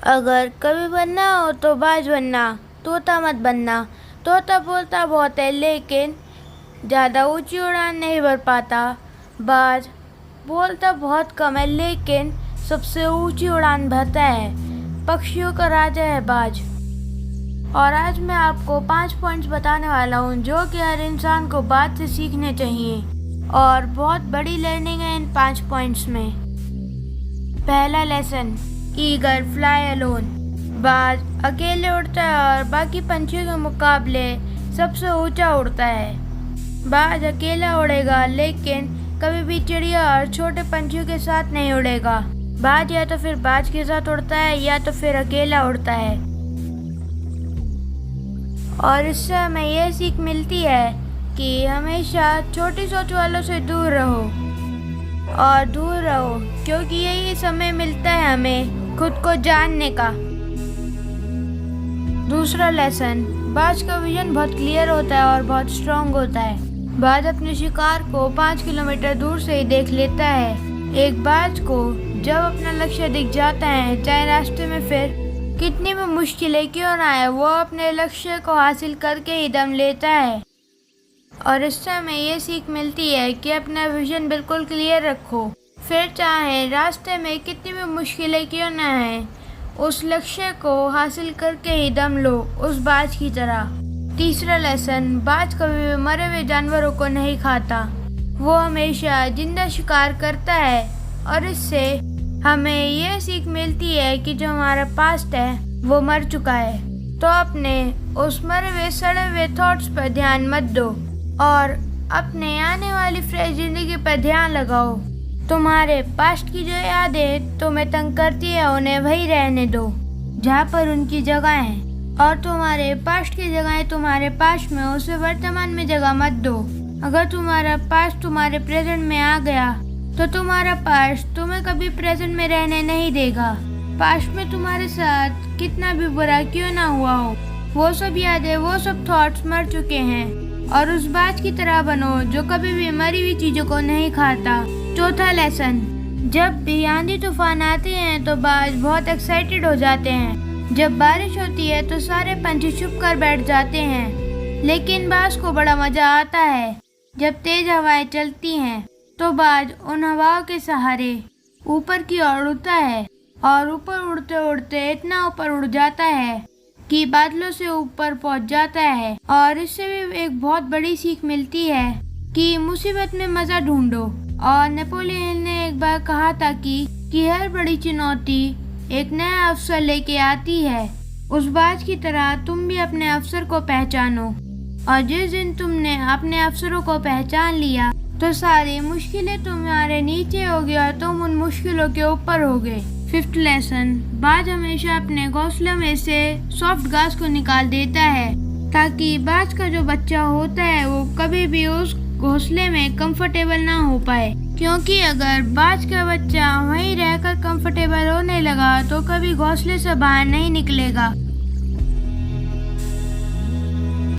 अगर कभी बनना हो तो बाज बनना, तोता मत बनना। तोता बोलता बहुत है लेकिन ज़्यादा ऊंची उड़ान नहीं भर पाता। बाज बोलता बहुत कम है लेकिन सबसे ऊंची उड़ान भरता है। पक्षियों का राजा है बाज। और आज मैं आपको 5 पॉइंट्स बताने वाला हूँ जो कि हर इंसान को बाज से सीखने चाहिए और बहुत बड़ी लर्निंग है इन 5 पॉइंट्स में। पहला लेसन, ईगल फ्लाई अलोन। बाज अकेले उड़ता है और बाकी पंछियों के मुकाबले सबसे ऊंचा उड़ता है। बाज अकेला उड़ेगा लेकिन कभी भी चिड़िया और छोटे पंछियों के साथ नहीं उड़ेगा। बाज या तो फिर बाज के साथ उड़ता है या तो फिर अकेला उड़ता है। और इससे हमें यह सीख मिलती है कि हमेशा छोटी सोच वालों से दूर रहो क्योंकि यही समय मिलता है हमें खुद को जानने का। दूसरा लेसन, बाज का विजन बहुत क्लियर होता है और बहुत स्ट्रांग होता है। बाज अपने शिकार को 5 किलोमीटर दूर से ही देख लेता है। एक बाज को जब अपना लक्ष्य दिख जाता है, चाहे रास्ते में फिर कितनी भी मुश्किलें क्यों ना आए, वो अपने लक्ष्य को हासिल करके ही दम लेता है। और इससे हमें ये सीख मिलती है कि अपना विजन बिल्कुल क्लियर रखो, फिर चाहे रास्ते में कितनी भी मुश्किलें क्यों ना आए, उस लक्ष्य को हासिल करके ही दम लो, उस बाज की तरह। तीसरा लेसन, बाज कभी भी मरे हुए जानवरों को नहीं खाता। वो हमेशा जिंदा शिकार करता है और इससे हमें यह सीख मिलती है कि जो हमारा पास्ट है वो मर चुका है, तो अपने उस मरे हुए सड़े हुए थॉट्स पर ध्यान मत दो और अपने आने वाली फ्रेश जिंदगी पर ध्यान लगाओ। तुम्हारे पास्ट की जो यादें तुम्हें तंग करती है उन्हें वही रहने दो जहाँ पर उनकी जगह है, और तुम्हारे पास्ट की जगह तुम्हारे पास्ट में, उसे वर्तमान में जगह मत दो। अगर तुम्हारा पास्ट तुम्हारे प्रेजेंट में आ गया तो तुम्हारा पास्ट तुम्हें कभी प्रेजेंट में रहने नहीं देगा। पास्ट में तुम्हारे साथ कितना भी बुरा क्यों ना हुआ हो, वो सब यादें, वो सब थॉट्स मर चुके हैं। और उस बाज की तरह बनो जो कभी भी मरी हुई चीजों को नहीं खाता। चौथा लेसन, जब भी आंधी तूफान आते हैं तो बाज बहुत एक्साइटेड हो जाते हैं। जब बारिश होती है तो सारे पंछी छुप कर बैठ जाते हैं, लेकिन बाज को बड़ा मजा आता है जब तेज हवाएं चलती हैं। तो बाज उन हवाओं के सहारे ऊपर की ओर उड़ता है और ऊपर उड़ते उड़ते इतना ऊपर उड़ जाता है कि बादलों से ऊपर पहुंच जाता है। और इससे भी एक बहुत बड़ी सीख मिलती है कि मुसीबत में मजा ढूंढो। और नेपोलियन ने एक बार कहा था कि हर बड़ी चुनौती एक नया अवसर लेके आती है। उस बाज की तरह तुम भी अपने अवसर को पहचानो, और जिस दिन तुमने अपने अवसरों को पहचान लिया तो सारी मुश्किलें तुम्हारे नीचे होगी और तुम उन मुश्किलों के ऊपर होगे। फिफ्थ लेसन, बाज हमेशा अपने घोंसले में से सॉफ्ट घास को निकाल देता है ताकि बाज का जो बच्चा होता है वो कभी भी उस घोंसले में कंफर्टेबल ना हो पाए, क्योंकि अगर बाज का बच्चा वहीं रहकर कंफर्टेबल होने लगा तो कभी घोंसले से बाहर नहीं निकलेगा।